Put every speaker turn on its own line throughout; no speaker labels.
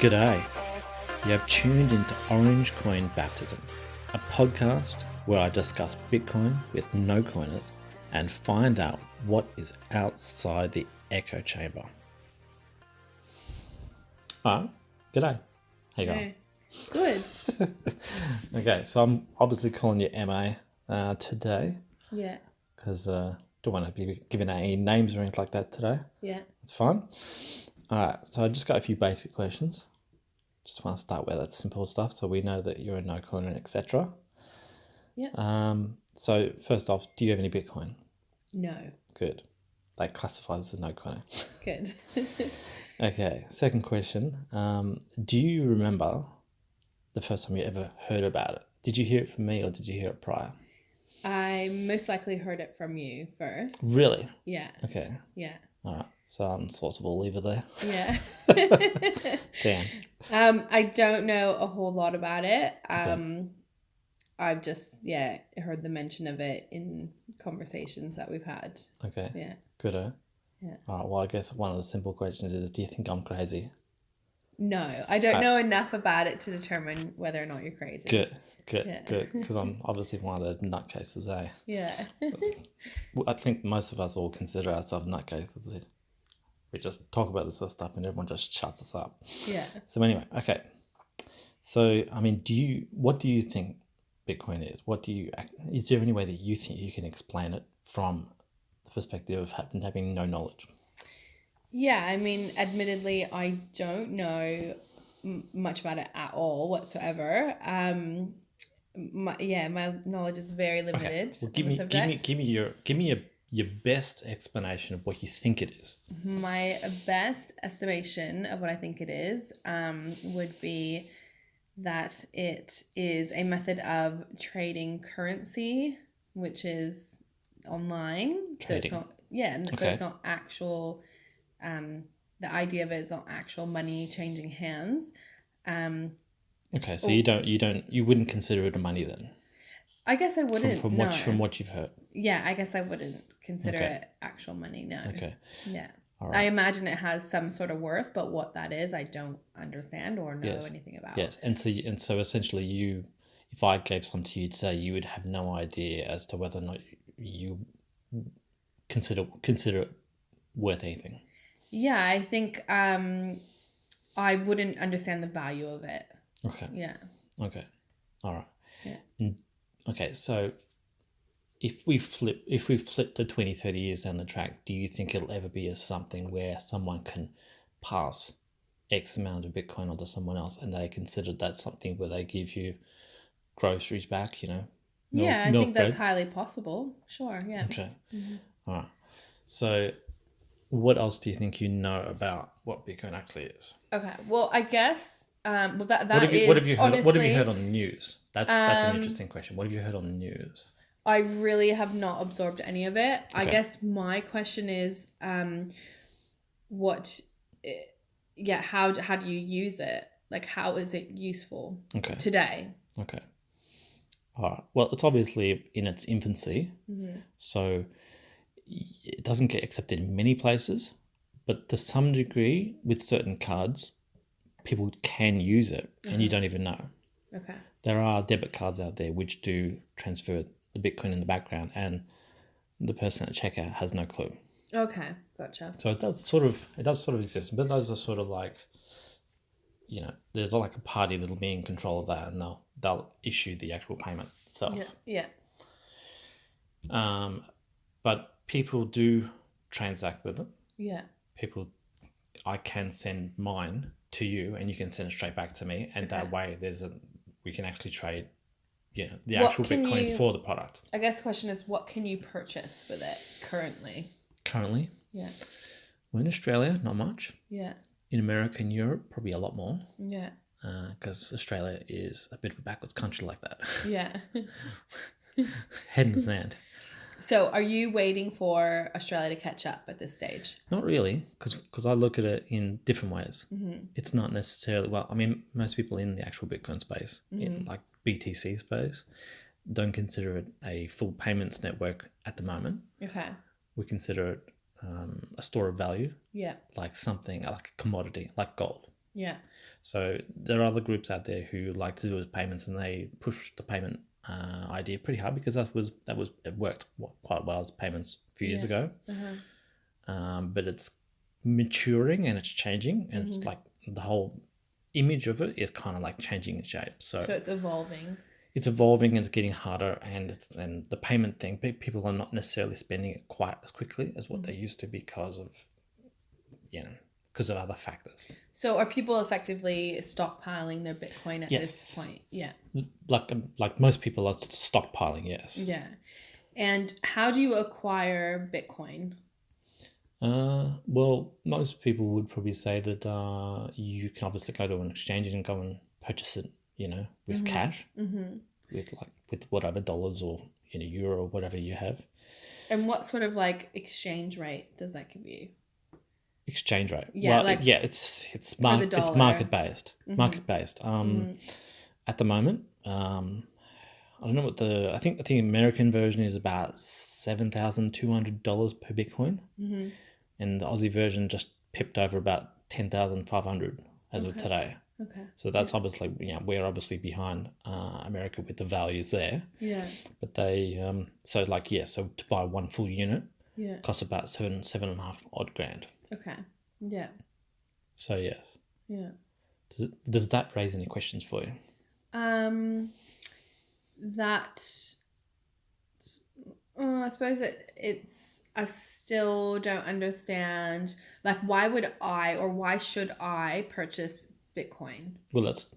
G'day. You have tuned into Orange Coin Baptism, a podcast where I discuss Bitcoin with no coiners and find out what is outside the echo chamber. Alright, g'day. How you going?
Good.
Okay, so I'm obviously calling you MA today
Yeah.
because don't want to be giving out any names or anything like that today.
Yeah.
It's fine. Alright, so I just got a few basic questions. Just want to start with that simple stuff so we know that you're a no coiner, etc.
Yeah.
So first off, do you have any Bitcoin?
No.
Good. That classifies as no coiner.
Good.
Okay, second question. Do you remember the first time you ever heard about it? Did you hear it from me or did you hear it prior?
I most likely heard it from you first.
Really?
Yeah.
Okay.
Yeah.
All right. So I'm sort of a lever there.
Yeah.
Damn.
I don't know a whole lot about it.
Okay.
I've just heard the mention of it in conversations that we've had.
Okay.
Yeah.
Good.
Yeah.
All right. Well, I guess one of the simple questions is, do you think I'm crazy?
No, I don't know enough about it to determine whether or not you're crazy.
Good.
Yeah.
Because I'm obviously one of those nutcases, eh?
Yeah.
I think most of us all consider ourselves nutcases. We just talk about this sort of stuff and everyone just shuts us up.
Yeah.
So anyway, okay. So, I mean, what do you think Bitcoin is? Is there any way that you think you can explain it from the perspective of having no knowledge?
Yeah, I mean, admittedly, I don't know much about it at all whatsoever. My knowledge is very limited.
Well,
on the subject.
give me your best explanation of what you think it is.
My best estimation of what I think it is would be that it is a method of trading currency, which is online.
Trading.
So it's not, so
Okay.
it's not actual. The idea of it is not actual money changing hands.
Okay, so you wouldn't consider it a money then?
I guess I wouldn't.
From what you've heard.
Yeah, I guess I wouldn't consider it actual money. No.
Okay.
Yeah.
All right.
I imagine it has some sort of worth, but what that is, I don't understand or know anything about.
Yes, and so essentially, if I gave some to you today, you would have no idea as to whether or not you consider it worth anything.
Yeah, I think I wouldn't understand the value of it.
Okay.
Yeah.
Okay. All right.
Yeah.
Okay, so if we flip to 20, 30 years down the track, do you think it'll ever be something where someone can pass X amount of Bitcoin onto someone else and they consider that something where they give you groceries back,
I think that's
bread?
highly possible. Sure, yeah.
Okay. All right. So what else do you think you know about what Bitcoin actually is?
Okay. Well, I guess that
What have you heard?
honestly,
What have you heard on the news? That's an interesting question. What have you heard on the news?
I really have not absorbed any of it. I
Okay.
guess my question is, how do you use it? Like, how is it useful today?
Okay. All right. Well, it's obviously in its infancy, so it doesn't get accepted in many places, but to some degree, with certain cards, people can use it, and you don't even know.
Okay.
There are debit cards out there which do transfer the Bitcoin in the background, and the person at checkout has no clue.
Okay, gotcha.
So it does sort of exist, but those are sort of like, there's like a party that'll be in control of that, and they'll issue the actual payment itself.
Yeah.
But people do transact with it.
Yeah.
I can send mine to you, and you can send it straight back to me, and that way we can actually trade, the actual Bitcoin for the product.
I guess the question is, what can you purchase with it currently?
Currently?
Yeah.
Well, in Australia, not much.
Yeah.
In America and Europe, probably a lot more.
Yeah.
Because Australia is a bit of a backwards country like that.
Yeah.
Head in the sand.
So are you waiting for Australia to catch up at this stage?
Not really, because I look at it in different ways.
Mm-hmm.
It's not necessarily, most people in the actual Bitcoin space, in like BTC space, don't consider it a full payments network at the moment.
Okay.
We consider it a store of value.
Yeah.
Like something like a commodity, like gold.
Yeah.
So there are other groups out there who like to do with payments, and they push the payment idea pretty hard because it worked quite well as payments a few years
Yeah.
ago. But it's maturing and it's changing, and it's like the whole image of it is kind of like changing in shape. So
it's evolving.
it's evolving and it's getting harder, and the payment thing, people are not necessarily spending it quite as quickly as what they used to because of because of other factors.
So are people effectively stockpiling their Bitcoin at
Yes.
this point? Yeah.
Like most people are stockpiling, yes.
Yeah. And how do you acquire Bitcoin?
Well, most people would probably say that you can obviously go to an exchange and go and purchase it, with cash, with whatever dollars or euro or whatever you have.
And what sort of like exchange rate does that give you?
Exchange rate.
Yeah,
well,
like
it's
the
it's
dollar.
market based. Market based. At the moment, I don't know what I think the American version is about $7,200 per Bitcoin, and the Aussie version just pipped over about 10,500 as of today.
Okay.
So that's obviously we're obviously behind America with the values there.
Yeah.
But they so to buy one full unit
Yeah.
costs about seven and a half odd grand.
Okay. Yeah.
So yes.
Yeah.
Does that raise any questions for you?
That I suppose I still don't understand, like, why would I or why should I purchase Bitcoin?
Well, it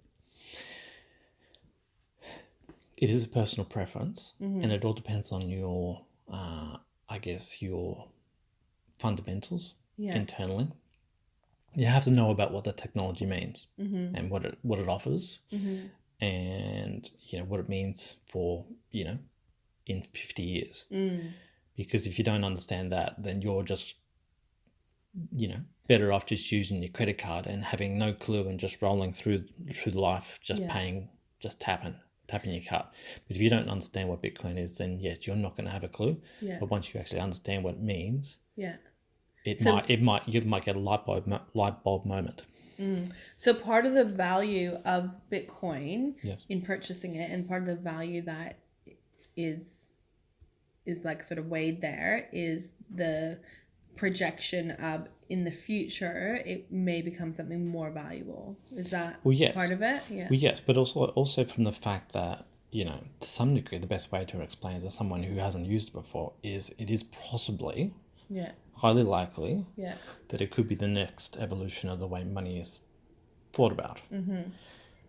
is a personal preference, and it all depends on your I guess your fundamentals internally. You have to know about what the technology means and what it offers, and what it means for in 50 years. Because if you don't understand that, then you're just better off just using your credit card and having no clue and just rolling through life, just paying, just tapping your card. But if you don't understand what Bitcoin is, then yes, you're not going to have a clue. But once you actually understand what it means, you might get a light bulb moment.
So part of the value of Bitcoin
Yes.
in purchasing it, and part of the value that is like sort of weighed there, is the projection of in the future it may become something more valuable. Is that part of it? Yeah.
Well, yes, but also from the fact that to some degree the best way to explain it to someone who hasn't used it before is it is possibly highly likely that it could be the next evolution of the way money is thought about.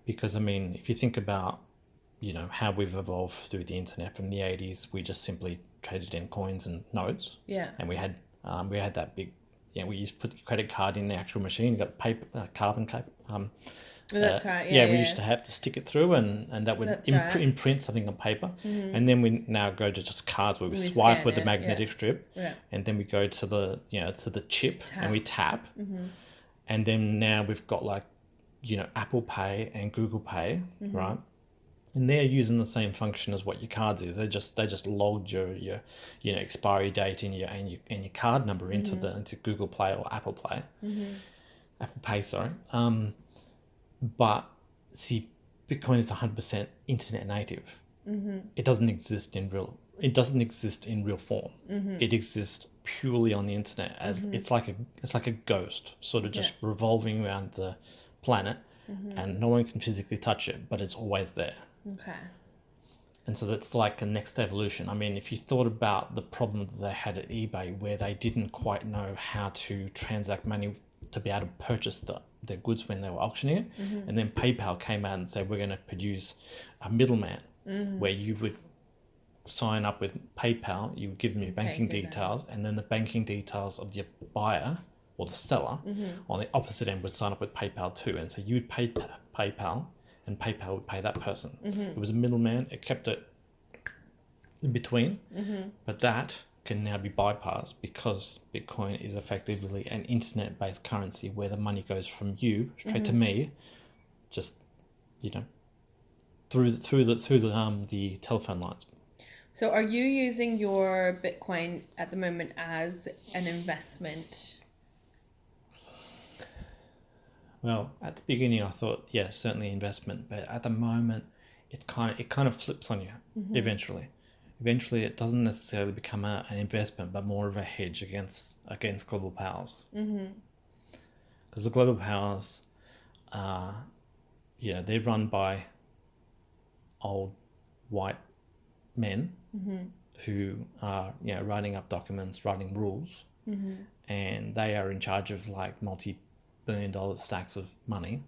Because I mean, if you think about how we've evolved through the internet from the 80s, we just simply traded in coins and notes. And we had that big, we used to put the credit card in the actual machine. You got paper, carbon paper.
That's right.
We used to have to stick it through, and that would imprint something on paper. And then we now go to just cards where we swipe with the magnetic strip, and then we go to the to the chip and we tap, and then now we've got like Apple Pay and Google Pay, right? And they're using the same function as what your cards is. They just logged your expiry date and your card number into Google Play or Apple Play, Apple Pay, sorry. But see, Bitcoin is 100% internet native. It doesn't exist in real form. It exists purely on the internet as it's like a ghost, sort of just revolving around the planet, and no one can physically touch it, but it's always there.
Okay.
And so that's like a next evolution. I mean, if you thought about the problem that they had at eBay, where they didn't quite know how to transact money to be able to purchase their goods when they were auctioning it, and then PayPal came out and said, we're going to produce a middleman where you would sign up with PayPal, you would give them your banking details, and then the banking details of your buyer or the seller on the opposite end would sign up with PayPal too. And so you'd pay PayPal, and PayPal would pay that person. It was a middleman. It kept it in between, but that can now be bypassed because Bitcoin is effectively an internet-based currency where the money goes from you straight to me, just through the telephone lines.
So are you using your Bitcoin at the moment as an investment?
Well, at the beginning, I thought, yeah, certainly investment, but at the moment, it kind of flips on you eventually. Eventually, it doesn't necessarily become an investment, but more of a hedge against global powers. Because the global powers, they're run by old white men who are writing up documents, writing rules, and they are in charge of like multi-billion-dollar stacks of money,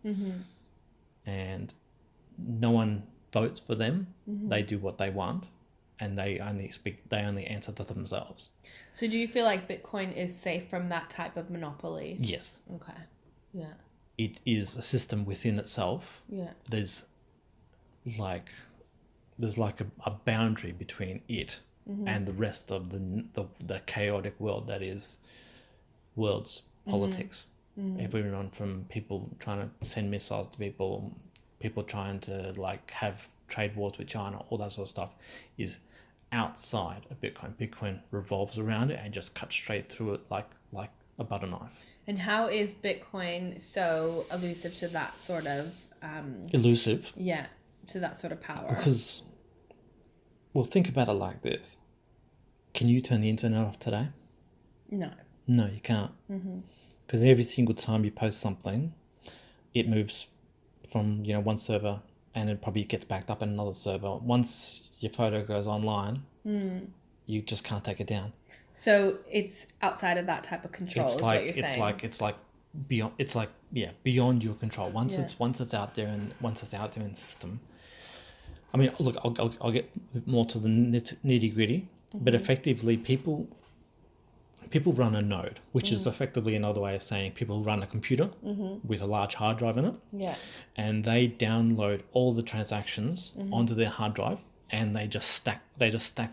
and no one votes for them. They do what they want, and they only answer to themselves.
So do you feel like Bitcoin is safe from that type of monopoly?
Yes.
Okay. Yeah.
It is a system within itself.
Yeah.
There's like a boundary between it and the rest of the chaotic world that is world's politics. Everyone from people trying to send missiles to people trying to like have trade wars with China, all that sort of stuff is outside of Bitcoin. Bitcoin revolves around it and just cuts straight through it like a butter knife.
And how is Bitcoin so elusive to that sort of
Elusive?
Yeah, to that sort of power.
Because, well, think about it like this. Can you turn the internet off today?
No.
No, you can't. Because every single time you post something, it moves from one server and it probably gets backed up in another server. Once your photo goes online, you just can't take it down.
So it's outside of that type of control.
It's like beyond your control. Once it's out there in the system. I mean, look, I'll get more to the nitty gritty, but effectively people run a node, which is effectively another way of saying people run a computer with a large hard drive in it.
Yeah.
And they download all the transactions onto their hard drive, and they just stack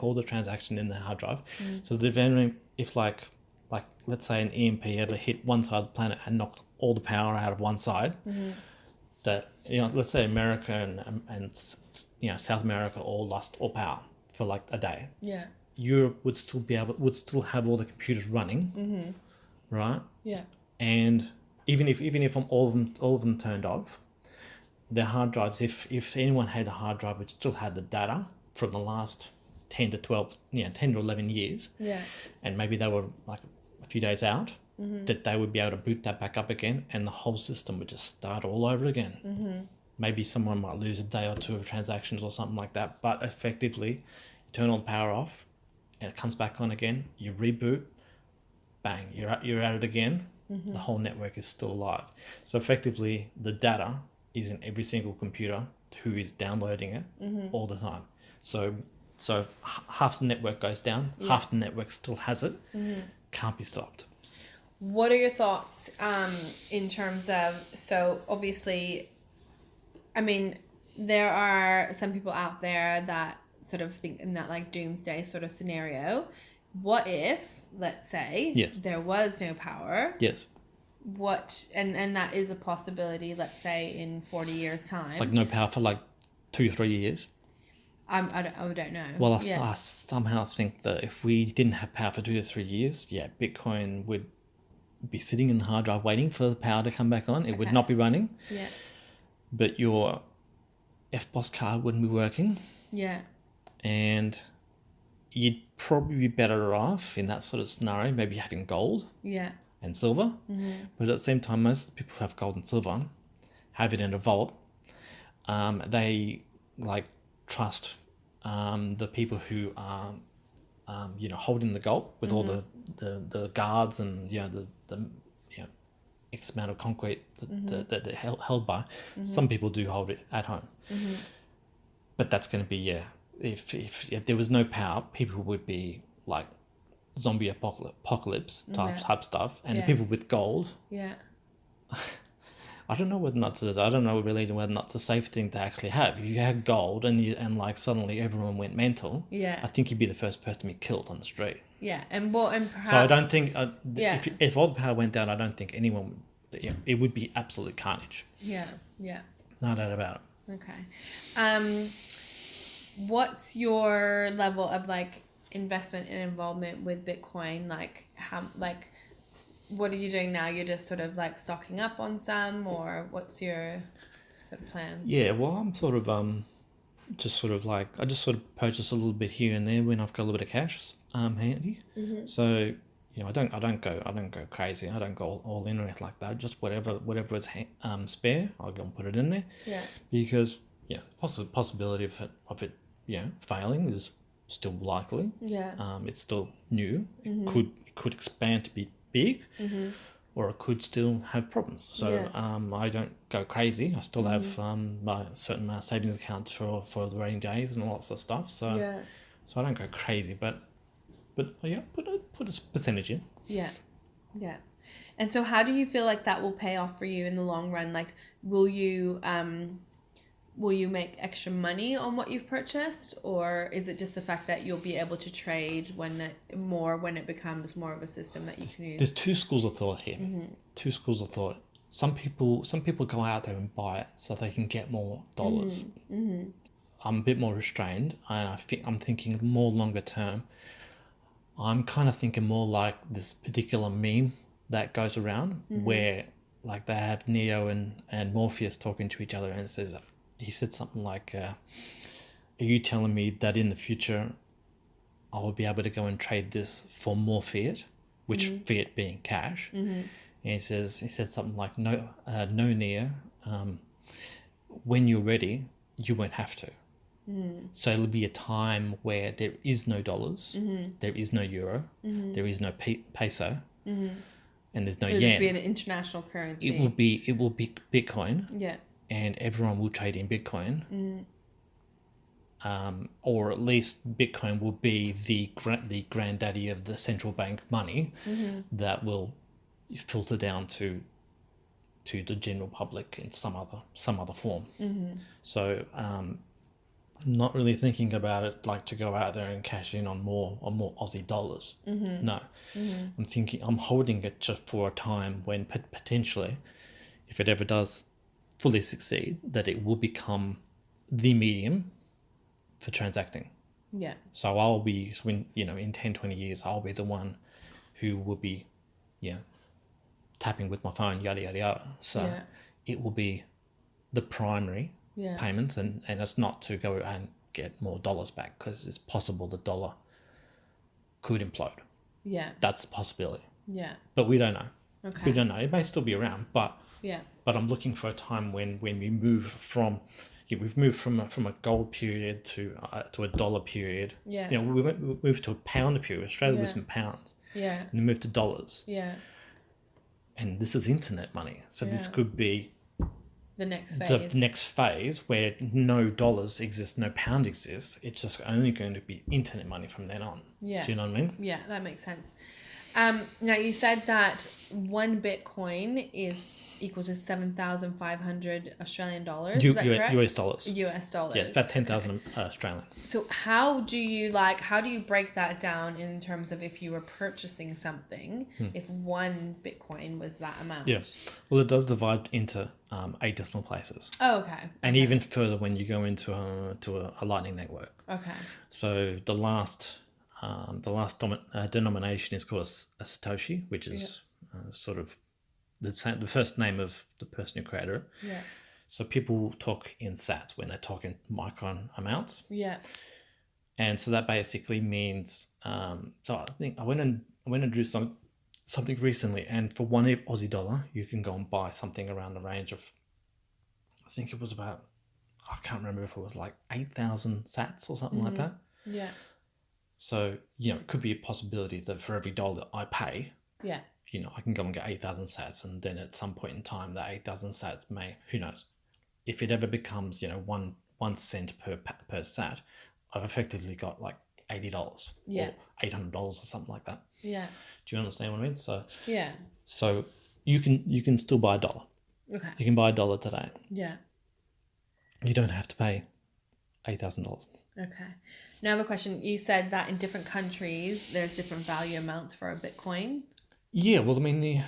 all the transactions in their hard drive. So depending if like let's say an EMP ever hit one side of the planet and knocked all the power out of one side, that let's say America and South America all lost all power for like a day.
Yeah.
Europe would still have all the computers running, right?
Yeah.
And even if all of them turned off, their hard drives, if anyone had a hard drive which still had the data from the last 10 to 11 years, and maybe they were like a few days out, that they would be able to boot that back up again, and the whole system would just start all over again. Maybe someone might lose a day or two of transactions or something like that, but effectively, you turn all the power off, and it comes back on again. You reboot, bang, you're at it again. The whole network is still alive. So effectively, the data is in every single computer who is downloading it all the time. So if half the network goes down, half the network still has it, can't be stopped.
What are your thoughts in terms of, so obviously, I mean, there are some people out there that sort of think in that like doomsday sort of scenario. What if, let's say, there was no power?
Yes.
What, and that is a possibility, let's say in 40 years time.
Like no power for like 2-3 years?
I don't know.
Well, I somehow think that if we didn't have power for 2 to 3 years, Bitcoin would be sitting in the hard drive waiting for the power to come back on. It would not be running.
Yeah.
But your FBOS card wouldn't be working.
Yeah.
And you'd probably be better off in that sort of scenario, maybe having gold and silver. But at the same time, most of the people who have gold and silver have it in a vault. They like trust the people who are holding the gold with all the guards and the X amount of concrete that they're held by. Some people do hold it at home, but that's going to be if there was no power, people would be like zombie apocalypse type stuff, and the people with gold. I don't know whether or not I don't know really whether or not it's a safe thing to actually have. If you had gold and like suddenly everyone went mental, I think you'd be the first person to be killed on the street.
Yeah, and perhaps.
So I don't think if all the power went down, I don't think anyone would. It would be absolute carnage.
Yeah.
No doubt about it.
Okay. What's your level of like investment and involvement with Bitcoin? Like how what are you doing now? You're just sort of like stocking up on some, or what's your sort of plan?
Yeah, well, I'm sort of just sort of like I just sort of purchase a little bit here and there when I've got a little bit of cash handy. So I don't go crazy. I don't go all in or anything like that. Just whatever is spare, I'll go and put it in there
Yeah.
because possibility of it failing is still likely.
Yeah.
It's still new. It could expand to be big, or it could still have problems. So I don't go crazy. I still have my certain savings accounts for the rainy days and all that sort of stuff. So
Yeah.
so I don't go crazy, but yeah, put a percentage in.
Yeah. Yeah. And so how do you feel like that will pay off for you in the long run? Like, will you make extra money on what you've purchased, or is it just the fact that you'll be able to trade when it becomes more of a system that you can use?
There's two schools of thought here. Two schools of thought. Some people go out there and buy it so they can get more dollars. I'm a bit more restrained, and I'm thinking more longer term. I'm kind of thinking more like this particular meme that goes around where like they have Neo and Morpheus talking to each other, and he said something like, are you telling me that in the future I will be able to go and trade this for more fiat, which fiat being cash? And he said something like, no Neo, when you're ready, you won't have to. So it'll be a time where there is no dollars, there is no euro, there is no peso, and there's no
It'll
yen.
just be an international currency.
It will be Bitcoin,
Yeah.
and everyone will trade in Bitcoin. Or at least Bitcoin will be the granddaddy of the central bank money that will filter down to the general public in some other form. So I'm not really thinking about it like to go out there and cash in on more Aussie dollars. No, I'm holding it just for a time when potentially, if it ever does fully succeed, that it will become the medium for transacting.
Yeah.
So I'll be, in 10, 20 years, I'll be the one who will be, tapping with my phone, yada, yada, yada. So it will be the primary payments, and it's not to go and get more dollars back, because it's possible the dollar could implode.
Yeah.
That's a possibility.
Yeah.
But we don't know.
Okay.
We don't know. It may still be around, but
Yeah.
but I'm looking for a time when we move from, we've moved from a gold period to a dollar period.
Yeah.
We moved to a pound period. Australia was in pounds.
Yeah.
And we moved to dollars.
Yeah.
And this is internet money. So this could be
the next phase.
the next phase where no dollars exist, no pound exists. It's just only going to be internet money from then on.
Yeah.
Do you know what I mean?
Yeah, that makes sense. Now you said that one Bitcoin is equal to 7,500 Australian dollars. Is that correct?
US dollars.
US dollars.
Yeah, it's about 10,000 Australian.
So how do you break that down in terms of if you were purchasing something, if one Bitcoin was that amount?
Yeah. Well, it does divide into 8 decimal places.
Oh, okay.
And even further when you go into a Lightning network.
Okay.
So the last denomination is called a Satoshi, which is sort of the first name of the person who created it.
Yeah.
So people talk in sats when they talk in micron amounts.
Yeah.
And so that basically means, so I think I went and drew something recently, and for one Aussie dollar, you can go and buy something around the range of, I think it was about, I can't remember if it was like 8,000 sats or something like that.
Yeah.
So, it could be a possibility that for every dollar I pay,
yeah,
I can go and get 8,000 sats, and then at some point in time, that 8,000 sats may, who knows, if it ever becomes, 1 cent per sat, I've effectively got like $80 or $800 or something like that.
Yeah.
Do you understand what I mean? So
yeah.
So you can still buy a dollar.
Okay.
You can buy a dollar today.
Yeah.
You don't have to pay $8,000.
Okay. Now I have a question. You said that in different countries there's different value amounts for a Bitcoin.
Yeah, well, I mean, the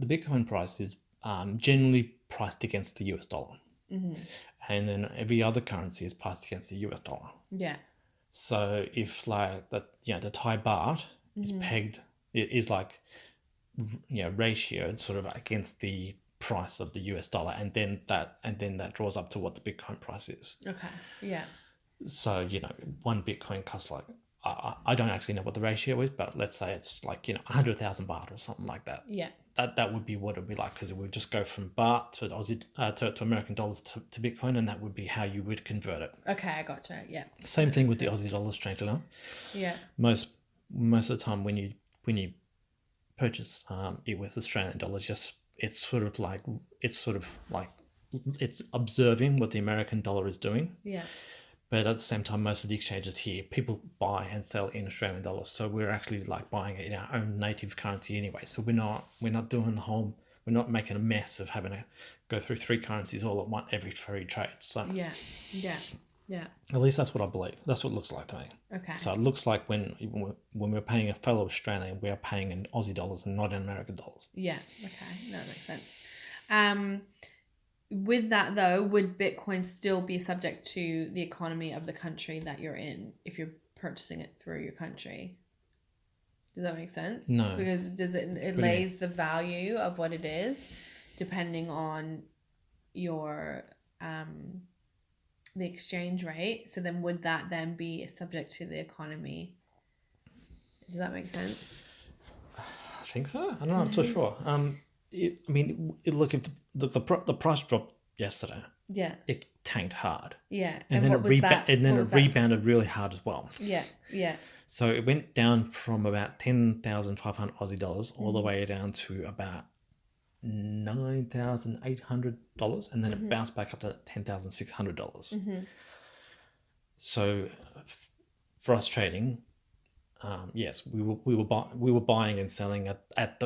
Bitcoin price is generally priced against the US dollar, and then every other currency is priced against the US dollar.
Yeah.
So if like the Thai baht is pegged. It is like ratioed sort of against the price of the US dollar, and then that draws up to what the Bitcoin price is.
Okay. Yeah.
So one Bitcoin costs like I don't actually know what the ratio is, but let's say it's like 100,000 baht or something like that.
Yeah.
That would be what it would be like, because it would just go from baht to Aussie to American dollars to Bitcoin, and that would be how you would convert it.
Okay, I gotcha. Yeah.
Same thing with the Aussie dollar, strangely enough.
Yeah.
Most of the time when you purchase it with Australian dollars, it's sort of like it's observing what the American dollar is doing.
Yeah.
But at the same time, most of the exchanges here, people buy and sell in Australian dollars, so we're actually like buying it in our own native currency anyway. So we're not doing we're not making a mess of having to go through three currencies all at once every trade. So
Yeah. Yeah. Yeah.
at least that's what I believe. That's what it looks like to me.
Okay.
So it looks like when we're paying a fellow Australian, we are paying in Aussie dollars and not in American dollars.
Yeah. Okay. No, that makes sense. With that though, would Bitcoin still be subject to the economy of the country that you're in if you're purchasing it through your country? Does that make sense?
No.
Because it lays the value of what it is depending on your the exchange rate. So then would that then be subject to the economy? Does that make sense?
I think so. I'm not too sure. Look, if the price dropped yesterday,
Yeah.
it tanked hard.
Yeah.
And then it
that?
rebounded really hard as well.
Yeah. Yeah.
So it went down from about 10,500 Aussie dollars all the way down to about $9,800, and then it bounced back up to $10,600. So for us trading, yes, we were buying and selling at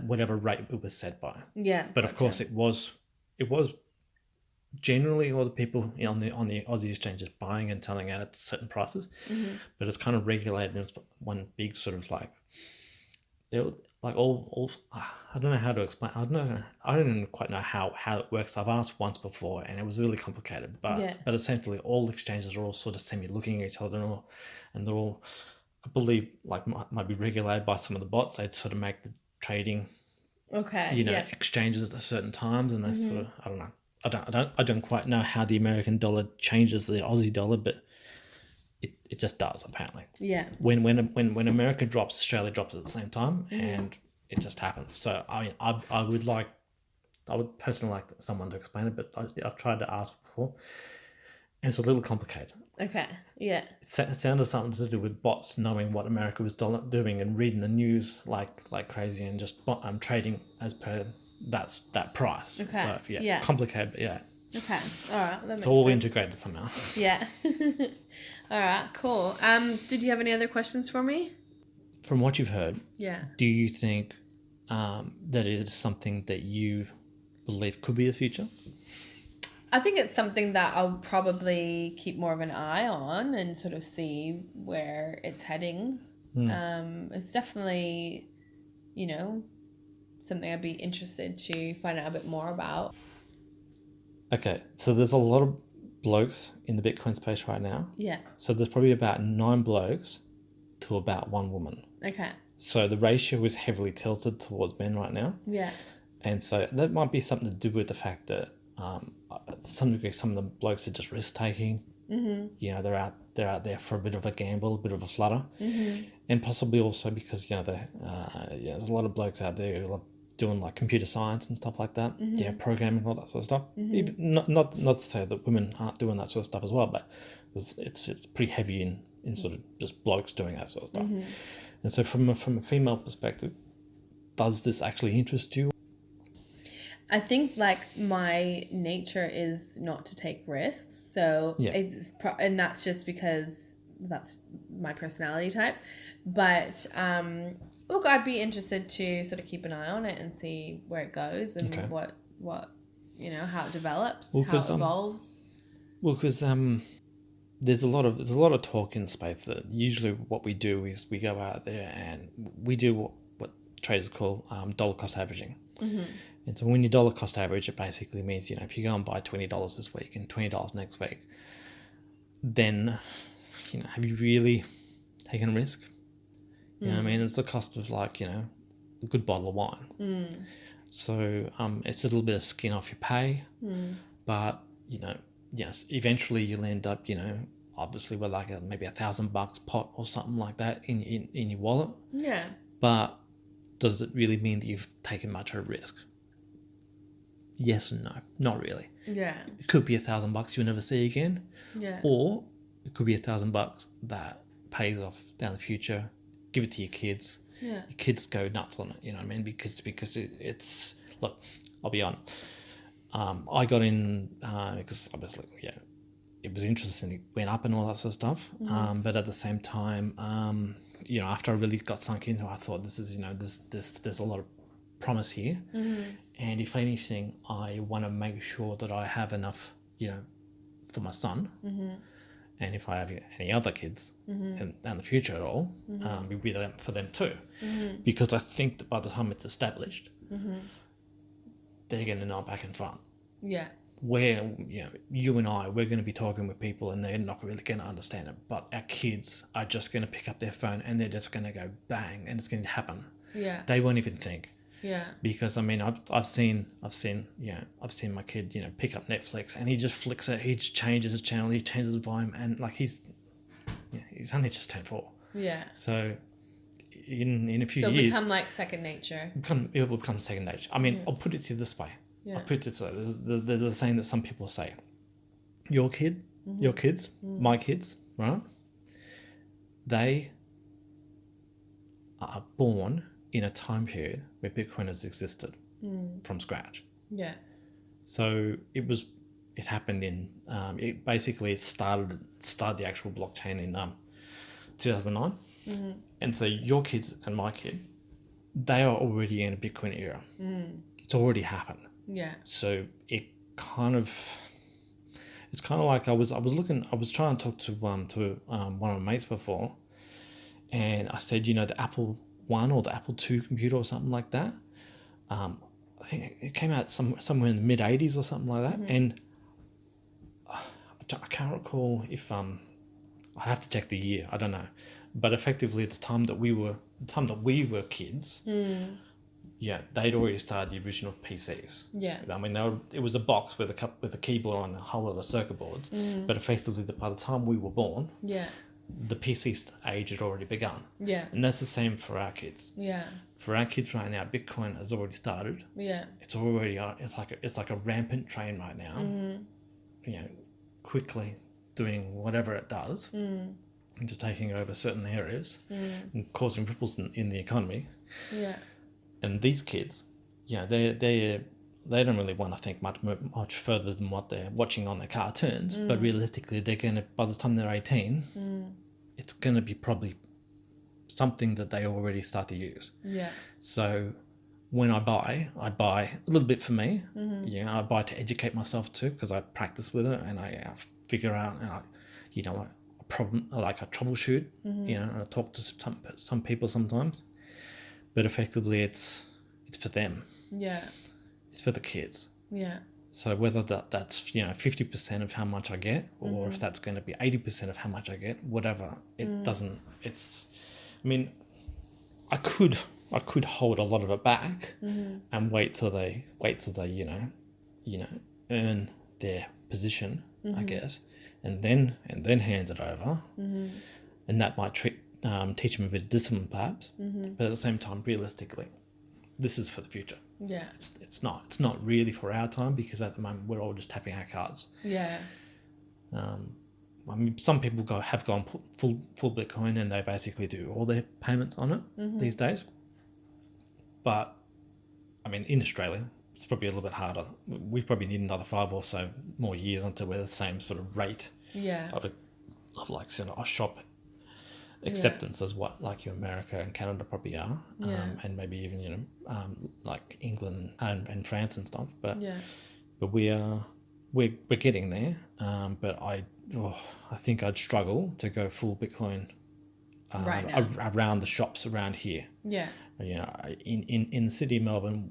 whatever rate it was set by.
Yeah.
But of course, it was generally all the people on the Aussie exchanges buying and selling at certain prices, but it's kind of regulated as one big sort of like all I don't know how to explain. I don't quite know how it works. I've asked once before and it was really complicated. But essentially all exchanges are all sort of semi-looking at each other, and they're all, I believe, like might be regulated by some of the bots. They'd sort of make the trading exchanges at certain times, and they sort of, I don't know. I don't quite know how the American dollar changes the Aussie dollar, but it just does apparently.
Yeah.
When America drops, Australia drops at the same time, and it just happens. So I would personally like someone to explain it, but I've tried to ask before, and it's a little complicated.
Okay. Yeah.
It sounded something to do with bots knowing what America was doing and reading the news like crazy, and just trading as per that price.
Okay.
So complicated, but yeah.
Okay. All right. That
it's all integrated somehow.
Yeah. All right. Cool. Did you have any other questions for me?
From what you've heard,
do
you think that it is something that you believe could be the future?
I think it's something that I'll probably keep more of an eye on and sort of see where it's heading. It's definitely, something I'd be interested to find out a bit more about.
Okay, so there's a lot of blokes in the Bitcoin space right now.
Yeah.
So there's probably about 9 blokes to about 1 woman.
Okay.
So the ratio is heavily tilted towards men right now.
Yeah.
And so that might be something to do with the fact that to some degree some of the blokes are just risk taking. They're out there for a bit of a gamble, a bit of a flutter, and possibly also because there's a lot of blokes out there who are doing like computer science and stuff like that, programming, all that sort of stuff. Even, not to say that women aren't doing that sort of stuff as well, but it's pretty heavy in sort of just blokes doing that sort of stuff. And so from a female perspective, does this actually interest you?
I think like my nature is not to take risks, so and that's just because that's my personality type. But look, I'd be interested to sort of keep an eye on it and see where it goes and what how it develops, how it evolves.
Well, because there's a lot of talk in the space that usually what we do is we go out there and we do what traders call dollar cost averaging. And so when you dollar cost average, it basically means, if you go and buy $20 this week and $20 next week, then, have you really taken a risk? You know what I mean? It's the cost of like, you know, a good bottle of wine. So it's a little bit of skin off your pay, but you know, yes, eventually you'll end up, you know, obviously with like maybe $1,000 pot or something like that in your wallet.
Yeah.
But does it really mean that you've taken much of a risk? Yes and no, not really.
Yeah.
It could be $1,000 you'll never see again,
Yeah.
or it could be $1,000 that pays off down the future. Give it to your kids.
Yeah.
Your kids go nuts on it. You know what I mean? Because it's look. I'll be honest. I got in because obviously, yeah, it was interesting. It went up and all that sort of stuff. But at the same time, you know, after I really got sunk into it, I thought this is, you know, there's a lot of promise here. And if anything, I want to make sure that I have enough, you know, for my son. And if I have any other kids in the future at all, be with them for them too. Because I think that by the time it's established, they're going to know back and front.
Yeah.
Where, you know, you and I, we're going to be talking with people and they're not really going to understand it. But our kids are just going to pick up their phone and they're just going to go bang and it's going to happen.
Yeah.
They won't even think.
Yeah.
Because I mean, I've seen my kid, you know, pick up Netflix and he just flicks it. He just changes his channel. He changes the volume and like he's only just turned 4.
Yeah.
So in a few
So
years,
become like second nature.
it will become second nature. I mean, I'll put it to you this way.
Yeah.
I'll put it this way. There's a saying that some people say, your kids, my kids, right? They are born in a time period where Bitcoin has existed from scratch.
Yeah.
So it happened in, it started the actual blockchain in 2009. And so your kids and my kid, they are already in a Bitcoin era. It's already happened.
Yeah.
So it's kind of like I was trying to talk to one of my mates before, and I said, you know, the Apple I or the Apple II computer or something like that. I think it came out somewhere in the mid '80s or something like that, and I can't recall if I'd have to check the year. I don't know, but effectively, the time that we were kids, yeah, they'd already started the original PCs.
Yeah.
I mean, it was a box with a keyboard and a whole lot of circuit boards, but effectively, by the time we were born,
Yeah.
the PC age had already begun.
Yeah.
And that's the same for our kids.
Yeah.
For our kids right now, Bitcoin has already started.
Yeah.
It's already it's like a rampant train right now. You know, quickly doing whatever it does, and just taking over certain areas and causing ripples in the economy.
Yeah.
And these kids, you know, they don't really want to think much further than what they're watching on their cartoons. But realistically, they're going to, by the time they're 18, it's going to be probably something that they already start to use.
Yeah.
So when I buy a little bit for me. You know, I buy to educate myself too, because I practice with it and I figure out, and a problem, like I troubleshoot, you know, and I talk to some people sometimes. But effectively, it's for them.
Yeah.
It's for the kids.
Yeah.
So whether that's, you know, 50% of how much I get, or if that's going to be 80% of how much I get, whatever, it doesn't. It's, I mean, I could hold a lot of it back and wait till they you know earn their position, I guess, and then hand it over, and that might teach them a bit of discipline perhaps, but at the same time, realistically, this is for the future.
Yeah.
It's not really for our time, because at the moment we're all just tapping our cards.
Yeah.
I mean, some people have gone full Bitcoin, and they basically do all their payments on it these days. But I mean, in Australia, it's probably a little bit harder. We probably need another 5 or so more years until we're the same sort of rate
Yeah.
of like sort of a shop acceptance as what like your America and Canada probably are, and maybe even, you know, like England and France and stuff. But we're getting there. But I think I'd struggle to go full Bitcoin
Right now.
around the shops around here.
Yeah.
You know, in the city of Melbourne,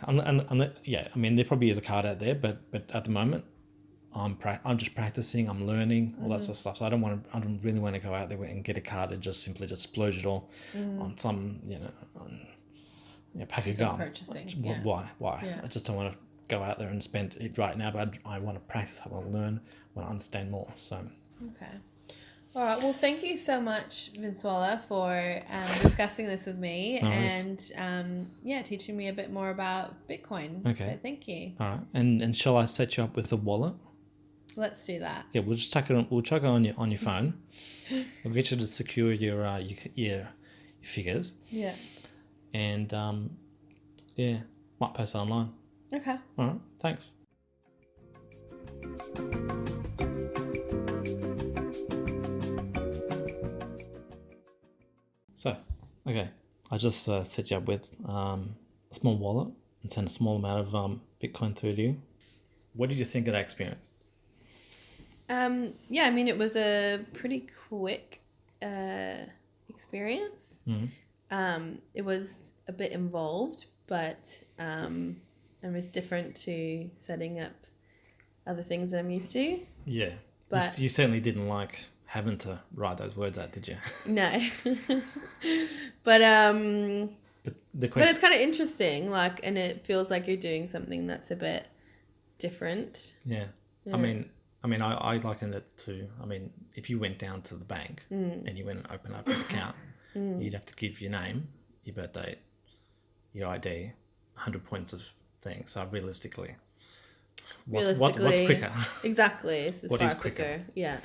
I mean, there probably is a card out there, but at the moment, I'm just practicing, I'm learning, all that sort of stuff. So I don't really want to go out there and get a card and just simply just splurge it all on some, pack of gum.
Purchasing.
Why?
Yeah.
I just don't want to go out there and spend it right now, but I want to practice, I want to learn, I want to understand more. So.
Okay. All right. Well, thank you so much, Vinsuala, for discussing this with me and teaching me a bit more about Bitcoin.
Okay.
So thank you.
All right. And shall I set you up with the wallet?
Let's do that.
Yeah, we'll just chuck it on. We'll chuck it on your phone. We'll get you to secure your figures.
Yeah.
And might post it online.
Okay.
All right. Thanks. So, okay, I just set you up with a small wallet and sent a small amount of Bitcoin through to you. What did you think of that experience?
It was a pretty quick experience.
Mm-hmm.
It was a bit involved, but it was different to setting up other things that I'm used to.
Yeah,
but
you certainly didn't like having to write those words out, did you?
No. But
the question.
But it's kind of interesting, and it feels like you're doing something that's a bit different.
Yeah. I mean, I liken it to, if you went down to the bank and you went and opened up an account, you'd have to give your name, your birth date, your ID, 100 points of things. So realistically, what's quicker?
Exactly. It's
what
far
is quicker?
Yeah.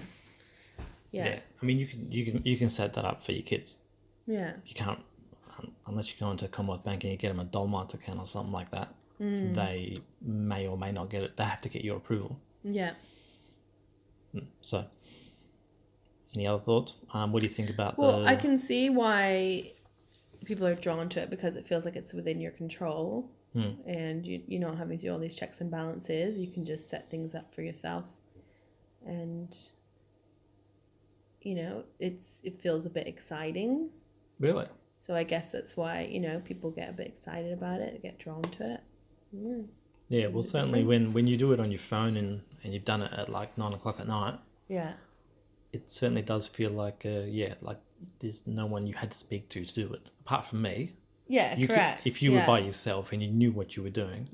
You can set that up for your kids.
Yeah.
You can't, unless you go into Commonwealth Bank and you get them a Dolmart account or something like that. They may or may not get it. They have to get your approval.
Yeah.
So, any other thoughts? What do you think about
I can see why people are drawn to it, because it feels like it's within your control and you're not having to do all these checks and balances. You can just set things up for yourself, and it feels a bit exciting.
Really?
So I guess that's why, people get a bit excited about it, get drawn to it.
Yeah, well, certainly when you do it on your phone and you've done it at 9 o'clock at night,
yeah,
it certainly does feel like there's no one you had to speak to do it apart from me.
Yeah, correct.
If you were by yourself and you knew what you were doing,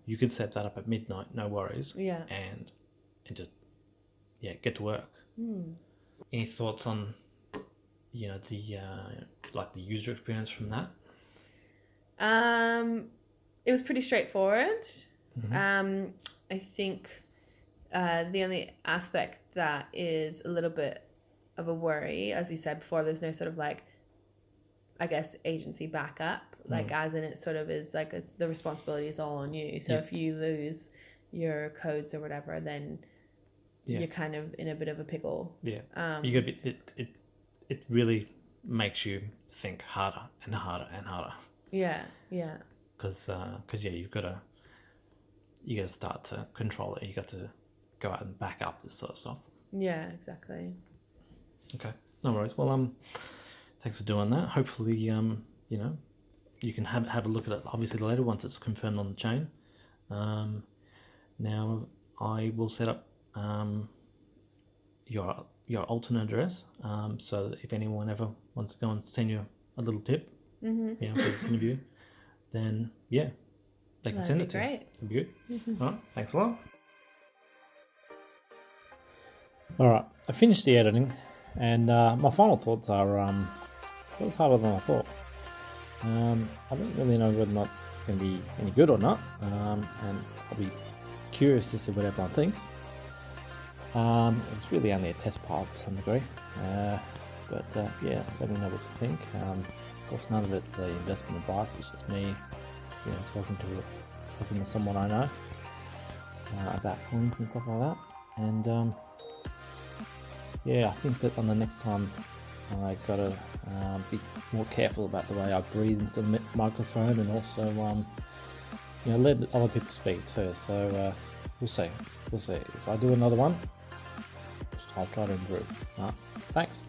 you could set that up at midnight, no worries.
Yeah,
and just get to work. Any thoughts on the user experience from that?
It was pretty straightforward.
Mm-hmm.
I think the only aspect that is a little bit of a worry, as you said before, there's no sort of agency backup, as in it sort of is it's the responsibility is all on you. So if you lose your codes or whatever, then you're kind of in a bit of a pickle.
Yeah. You got it really makes you think harder and harder and harder.
Yeah. Yeah.
Because you got to start to control it. You got to go out and back up this sort of stuff.
Yeah, exactly.
Okay, no worries. Well, thanks for doing that. Hopefully, you can have a look at it. Obviously, later once it's confirmed on the chain. Now I will set up your alternate address. So that if anyone ever wants to go and send you a little tip, for this interview, then they can send it to you. That'd be good. All right, thanks a lot. All right, I finished the editing, and my final thoughts are it was harder than I thought. I don't really know whether or not it's going to be any good or not, and I'll be curious to see what everyone thinks. It's really only a test pilot to some degree, but let me know what you think. Of course, none of it's investment advice. It's just me, talking to someone I know about coins and stuff like that. And I think that on the next time I gotta be more careful about the way I breathe into the microphone, and also let other people speak too. So we'll see. If I do another one, I'll try to improve. Thanks.